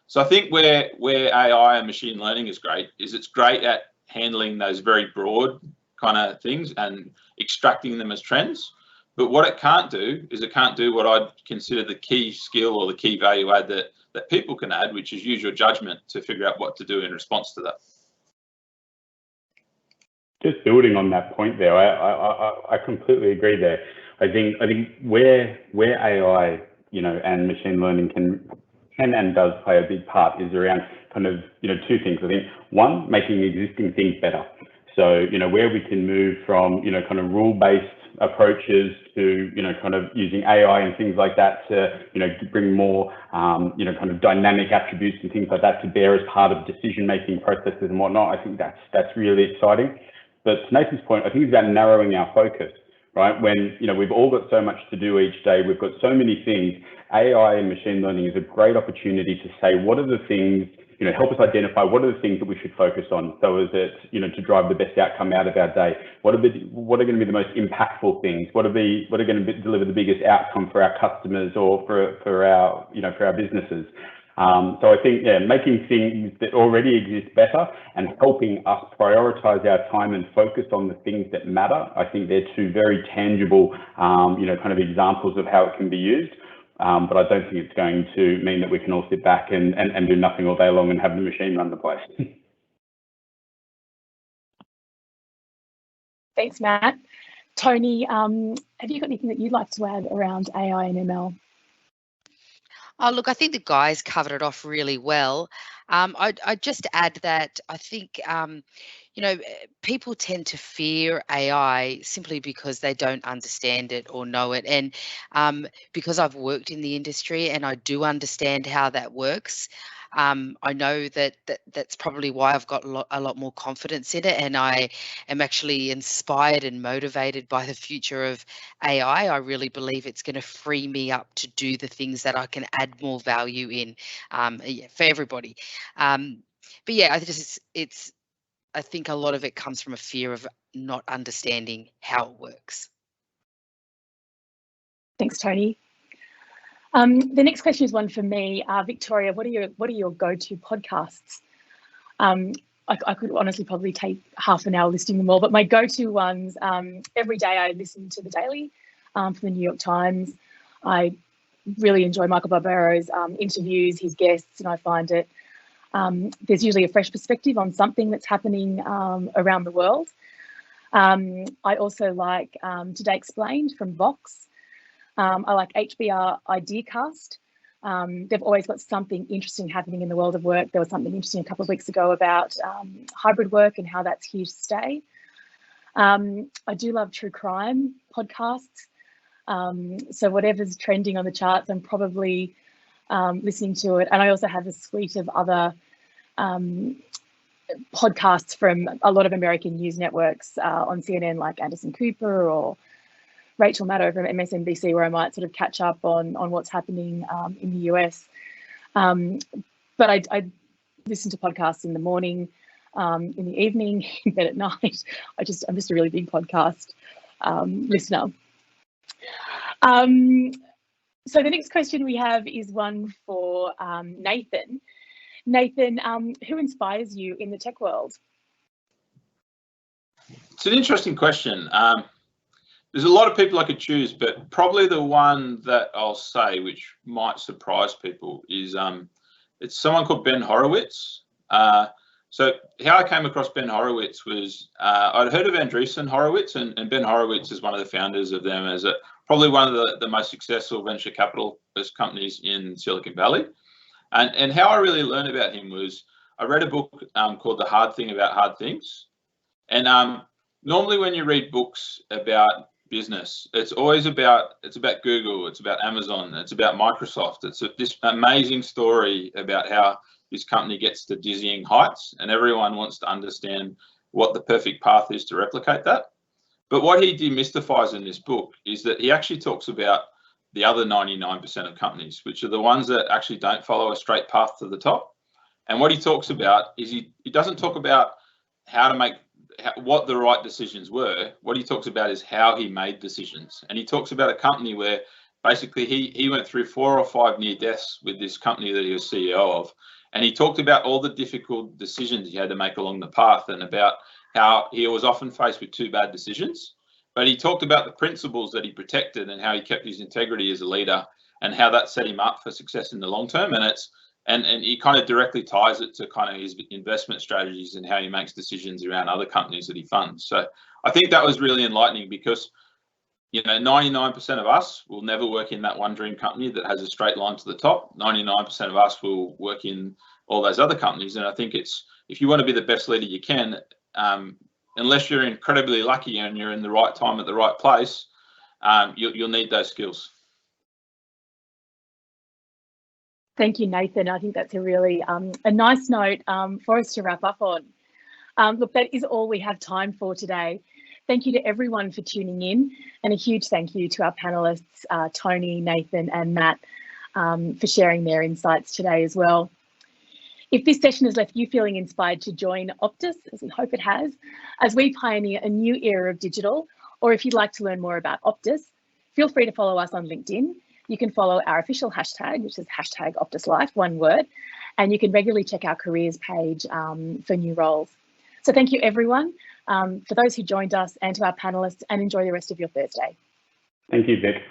[SPEAKER 4] So I think where AI and machine learning is great is it's great at handling those very broad kind of things and extracting them as trends. But what it can't do is it can't do what I'd consider the key skill or the key value add that people can add, which is use your judgment to figure out what to do in response to that.
[SPEAKER 2] Just building on that point there, I completely agree there. I think where AI, and machine learning can and does play a big part is around kind of, two things. I think one, making existing things better. So, where we can move from, kind of rule-based approaches to, kind of using AI and things like that to, bring more, kind of dynamic attributes and things like that to bear as part of decision-making processes and whatnot. I think that's really exciting. But to Nathan's point, I think it's about narrowing our focus, right? When, we've all got so much to do each day, we've got so many things. AI and machine learning is a great opportunity to say, what are the things, help us identify what are the things that we should focus on. So is it, to drive the best outcome out of our day? What are going to be the most impactful things? What are going to deliver the biggest outcome for our customers or for our businesses? So I think, making things that already exist better and helping us prioritize our time and focus on the things that matter. I think they're two very tangible, kind of examples of how it can be used. But I don't think it's going to mean that we can all sit back and do nothing all day long and have the machine run the place.
[SPEAKER 1] Thanks, Matt. Tony, have you got anything that you'd like to add around AI and ML?
[SPEAKER 3] Oh, look, I think the guys covered it off really well. I'd just add that I think, people tend to fear AI simply because they don't understand it or know it. And because I've worked in the industry and I do understand how that works, I know that's probably why I've got a lot more confidence in it, and I am actually inspired and motivated by the future of AI. I really believe it's going to free me up to do the things that I can add more value in for everybody. But yeah, I think a lot of it comes from a fear of not understanding how it works.
[SPEAKER 1] Thanks, Tony. The next question is one for me. Victoria, what are your go-to podcasts? I could honestly probably take half an hour listing them all, but my go-to ones, every day I listen to the Daily from the New York Times. I really enjoy Michael Barbaro's interviews, his guests, and I find it, there's usually a fresh perspective on something that's happening around the world. I also like Today Explained from Vox. I like HBR Ideacast. They've always got something interesting happening in the world of work. There was something interesting a couple of weeks ago about hybrid work and how that's here to stay. I do love true crime podcasts. So whatever's trending on the charts, I'm probably listening to it. And I also have a suite of other podcasts from a lot of American news networks on CNN, like Anderson Cooper or Rachel Maddow from MSNBC, where I might sort of catch up on what's happening in the US. But I listen to podcasts in the morning, in the evening, in bed at night. I'm just a really big podcast listener. So the next question we have is one for Nathan. Nathan, who inspires you in the tech world?
[SPEAKER 4] It's an interesting question. There's a lot of people I could choose, but probably the one that I'll say, which might surprise people, is it's someone called Ben Horowitz. So how I came across Ben Horowitz was I'd heard of Andreessen Horowitz, and Ben Horowitz is one of the founders of them as probably one of the most successful venture capitalist companies in Silicon Valley. And how I really learned about him was I read a book called The Hard Thing About Hard Things. And normally when you read books about business, it's about Google, it's about Amazon, it's about Microsoft. It's this amazing story about how this company gets to dizzying heights, and everyone wants to understand what the perfect path is to replicate that. But what he demystifies in this book is that he actually talks about the other 99% of companies, which are the ones that actually don't follow a straight path to the top. And what he talks about is he doesn't talk about how to make what the right decisions were. What he talks about is how he made decisions. And he talks about a company where basically he went through 4 or 5 near deaths with this company that he was CEO of. And he talked about all the difficult decisions he had to make along the path, and about how he was often faced with 2 bad decisions. But he talked about the principles that he protected and how he kept his integrity as a leader, and how that set him up for success in the long term. And he kind of directly ties it to kind of his investment strategies and how he makes decisions around other companies that he funds. So I think that was really enlightening, because 99% of us will never work in that one dream company that has a straight line to the top. 99% of us will work in all those other companies. And I think if you want to be the best leader you can, unless you're incredibly lucky and you're in the right time at the right place, you'll need those skills.
[SPEAKER 1] Thank you, Nathan. I think that's a really a nice note for us to wrap up on. Look, that is all we have time for today. Thank you to everyone for tuning in, and a huge thank you to our panelists, Tony, Nathan and Matt, for sharing their insights today as well. If this session has left you feeling inspired to join Optus, as we hope it has, as we pioneer a new era of digital, or if you'd like to learn more about Optus, feel free to follow us on LinkedIn. You can follow our official hashtag, which is hashtag OptusLife, one word, and you can regularly check our careers page for new roles. So thank you, everyone, for those who joined us, and to our panelists, and enjoy the rest of your Thursday.
[SPEAKER 2] Thank you, Vic.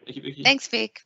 [SPEAKER 4] Thank you, Vicky.
[SPEAKER 3] Thanks, Vic.